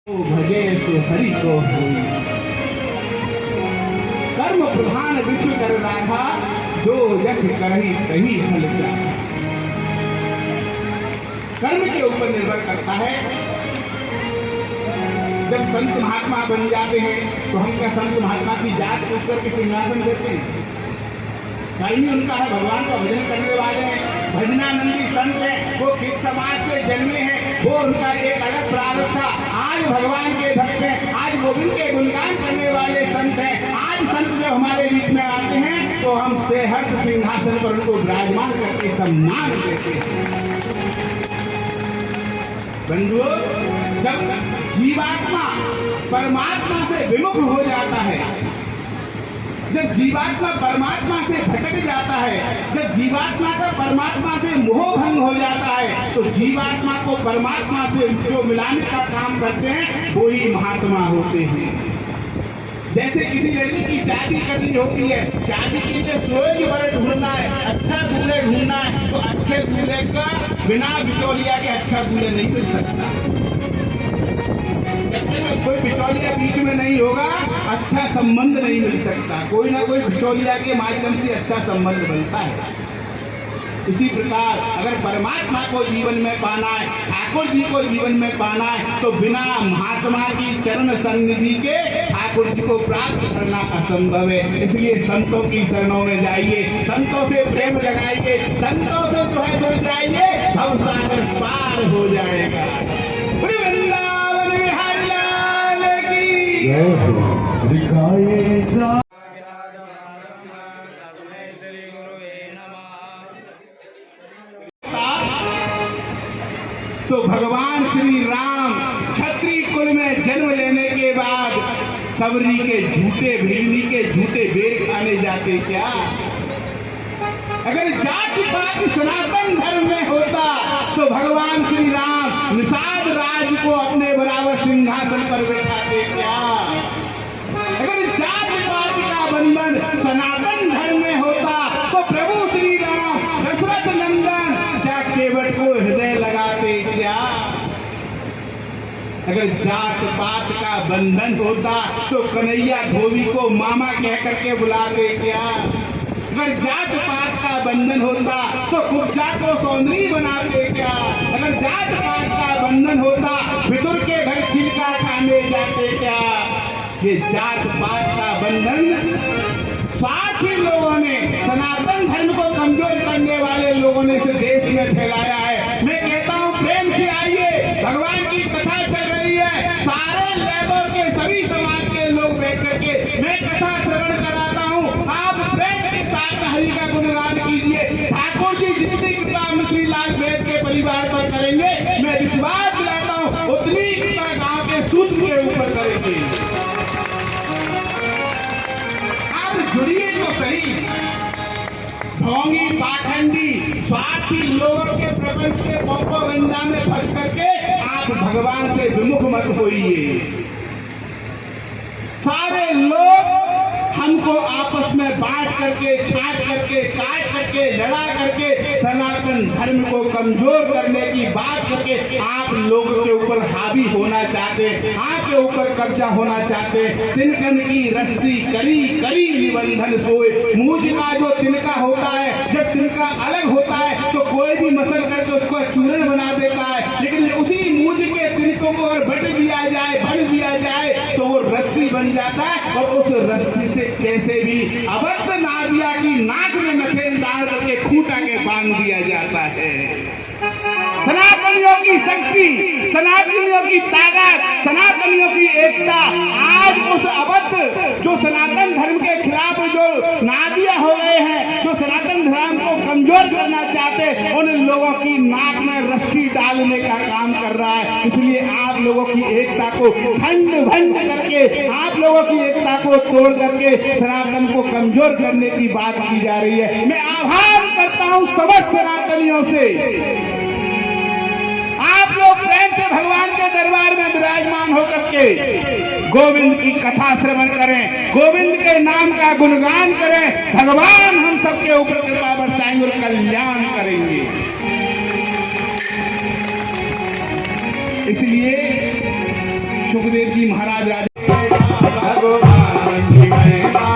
भजे सो हरि को होई। कर्म प्रधान विश्व कर राधा, जो यश करही तही फल जाता। कर्म के ऊपर निर्भर करता है। जब संत महात्मा बन जाते हैं तो हम क्या संत महात्मा की जात पूछ करके सिंहासन देते हैं? कर्म ही उनका है, भगवान का भजन करने वाले हैं, भजनानंदी संत है। वो किस समाज से जन्मे हैं, वो उनका एक अलग प्रारब्ध था। आज भगवान के भक्त हैं, आज गोविंद के गुणगान करने वाले संत हैं। आज संत जब हमारे बीच में आते हैं तो हम सेहर्ष सिंहासन पर उनको विराजमान करके सम्मान देते हैं। बंधुओं, जब जीवात्मा परमात्मा से विमुख हो जाता है, जब जीवात्मा परमात्मा से भटक जाता है, जब जीवात्मा का परमात्मा से मोह भंग हो जाता है, तो जीवात्मा को परमात्मा से जो मिलाने का काम करते हैं वो ही महात्मा होते हैं। जैसे किसी लड़की की शादी करनी होती है, शादी के लिए सोच वर ढूंढना है, अच्छा दूल्हे ढूंढना है, तो अच्छे दूल्हे का बिना बिचौलिया के अच्छा दूल्हे नहीं मिल सकता। कोई बिचौलिया बीच में नहीं होगा, अच्छा संबंध नहीं मिल सकता। कोई ना कोई बिचौलिया के माध्यम से अच्छा संबंध बनता है। इसी प्रकार अगर परमात्मा को जीवन में पाना है, ठाकुर जी को जीवन में पाना है, तो बिना महात्मा की चरण सन्निधि के ठाकुर जी को प्राप्त करना असंभव है। इसलिए संतों की शरणों में जाइए, संतों से प्रेम लगाइए, संतों से जो है जुड़ जाइए, भव सागर पार हो जाएगा। वृंदावन बिहारी लाल की जय। तो भगवान श्री राम क्षत्रिय कुल में जन्म लेने के बाद सबरी के झूठे भिड़नी के झूठे बेर खाने जाते क्या? अगर जात पात सनातन धर्म में होता तो भगवान श्री राम निषाद राज को अपने बराबर सिंहासन पर बैठाते क्या? अगर जात पात का बंधन सनातन धर्म में होता तो प्रभु श्री राम दशरथ नंदन क्या केवट को हृदय लगाते क्या? अगर जात पात का बंधन होता तो कन्हैया धोबी को मामा कह करके बुलाते क्या? अगर जात पात का बंधन होता तो कुर्सा को सौंदर्य बनाते क्या? अगर जात पात का बंधन होता विदुर के घर छिलका खाने जाते क्या? ये जात पात का बंधन स्वार्थी लोगों ने, सनातन धर्म को कमजोर करने वाले लोगों ने इस देश में फैलाया है। मैं कहता हूँ प्रेम से आइए, भगवान की कथा चल रही है, सारे लेबर के सभी समाज के लोग बैठ करके मैं कथा श्रवण कराता हूँ। आप प्रेम के साथ हरि का गुणगान कीजिए। ठाकुर जी जितनी कृपा श्री लाल वेद के परिवार पर करेंगे, मैं विश्वास दिलाता हूँ उतनी कृपा गाँव के सूत्र के ऊपर करेंगे। जुड़िए तो सही। ढोंगी पाखंडी स्वार्थी लोगों के प्रपंच के प्रोपेगेंडा में फंस करके आप भगवान से विमुख मत होइए। सारे लोग हमको आपस में बांट करके, छाट करके, काट करके, लड़ा करके सनातन धर्म को कमजोर करने की बात करके आप लोगों के ऊपर हावी होना चाहते, आपके ऊपर कब्जा होना चाहते। तिनकन की रस्ती करी करी निबंधन सोए। मूज का जो तिनका होता है, जब तिनका अलग होता है तो कोई भी मसल करके उसको चूरन बना देता है, लेकिन उसी मूज के तिनकों को अगर बट दिया जाए, भर दिया जाए तो वो रस्सी बन जाता है और उस रस्सी से कैसे भी अभद्र नादिया की नाक में नथेल डाल करके खूंटा के बांध दिया जाता है। सनातनियों की शक्ति, सनातनियों की ताकत, सनातनियों की एकता आज उस अभद्र जो सनातन धर्म के खिलाफ जो नादिया हो गए हैं, जो सनातन धर्म को कमजोर करना चाहते हैं, उन लोगों की नाक में रस्सी डालने का काम कर रहा है। इसलिए आप लोगों की एकता को खंड भंड करके, आप लोगों की एकता को तोड़ करके सनातन को कमजोर करने की बात की जा रही है। मैं आभार करता हूं समस्त सनातनियों से। आप लोग प्रेम से भगवान के दरबार में विराजमान होकर के गोविंद की कथा श्रवण करें, गोविंद के नाम का गुणगान करें। भगवान हम सबके ऊपर कृपा बरसाएंगे और कल्याण करेंगे। इसलिए सुखदेव जी महाराज राजा भगवान की महिमा